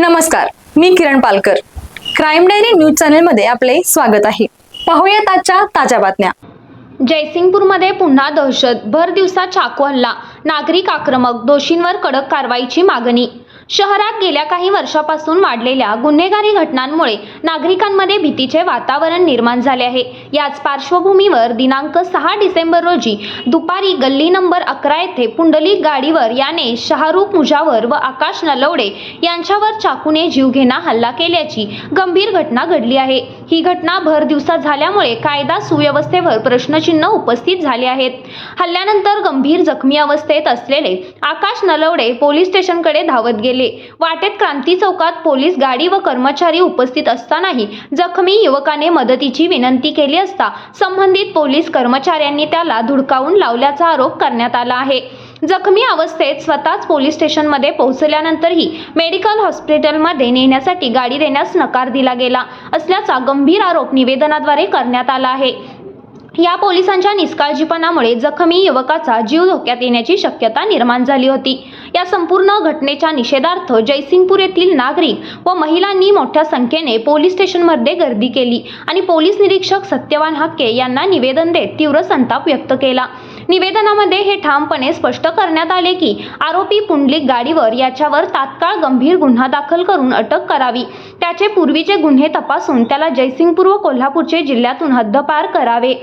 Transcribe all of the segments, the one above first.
नमस्कार, मी किरण Palkar. Crime diary news चॅनलमध्ये आपले स्वागत आहे. पाहूयात आजच्या ताज्या बातम्या. जयसिंगपूरमध्ये पुन्हा दहशत. भर दिवसा चाकू हल्ला. नागरिक आक्रमक. दोषींवर कडक कारवाईची मागणी. शहरात गेल्या काही वर्षापासून वाढलेल्या गुन्हेगारी घटनांमुळे नागरिकांमध्ये भीतीचे वातावरण निर्माण झाले आहे. याच पार्श्वभूमीवर दिनांक 6 डिसेंबर रोजी दुपारी गल्ली नंबर 11 येथे पुंडलिक गाडीवर याने शाहरुख मुजावर व आकाश नलवडे यांच्यावर चाकूने जीवघेणा हल्ला केल्याची गंभीर घटना घडली आहे. ही घटना भर दिवसा झाल्यामुळे कायदा सुव्यवस्थेवर प्रश्नचिन्ह उपस्थित झाले आहेत. हल्ल्यानंतर गंभीर जखमी अवस्थेत असलेले आकाश नलवडे पोलीस स्टेशनकडे धावत गेले. वाटेत क्रांती चौकात पोलीस गाडी व कर्मचारी उपस्थित असतानाही जखमी युवकाने मदतीची विनंती केली असता संबंधित पोलीस कर्मचाऱ्यांनी त्याला धुडकावून लावल्याचा आरोप करण्यात आला आहे. जखमी अवस्थेत स्वतःच पोलीस स्टेशनमध्ये पोहोचल्यानंतरही मेडिकल हॉस्पिटलमध्ये नेण्यासाठी गाडी देण्यास नकार दिला गेला असल्याचा गंभीर आरोप निवेदनाद्वारे करण्यात आला आहे. या पोलिसांच्या निष्काळजीपणामुळे जखमी युवकाचा जीव धोक्यात येण्याची शक्यता निर्माण झाली होती. या संपूर्ण घटनेच्या निषेधार्थ जयसिंगपूर येथील नागरिक व महिलांनी मोठ्या संख्येने पोलीस स्टेशनमध्ये गर्दी केली आणि पोलीस निरीक्षक सत्यवान हाके यांना निवेदन देत तीव्र संताप व्यक्त केला. निवेदनामध्ये हे ठामपणे स्पष्ट करण्यात आले की आरोपी पुंडलिक गाडीवर याच्यावर तात्काळ गंभीर गुन्हा दाखल करून अटक करावी. त्याचे पूर्वीचे गुन्हे तपासून त्याला जयसिंगपूर व कोल्हापूरचे जिल्ह्यातून हद्दपार करावे.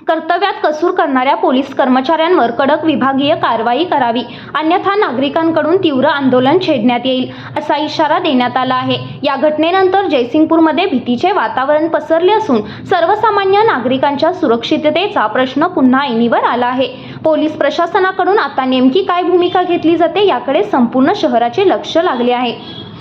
कर्तव्यात कसूर करणाऱ्या पोलीस कर्मचाऱ्यांवर कडक विभागीय कारवाई करावी, अन्यथा नागरिकांकडून तीव्र आंदोलन छेडण्यात येईल असा इशारा देण्यात आला आहे. या घटनेनंतर जयसिंगपूरमध्ये भीतीचे वातावरण पसरले असून सर्वसामान्य नागरिकांच्या सुरक्षिततेचा प्रश्न पुन्हा ऐनीवर आला आहे. पोलीस प्रशासनाकडून आता नेमकी काय भूमिका घेतली जाते याकडे संपूर्ण शहराचे लक्ष लागले आहे.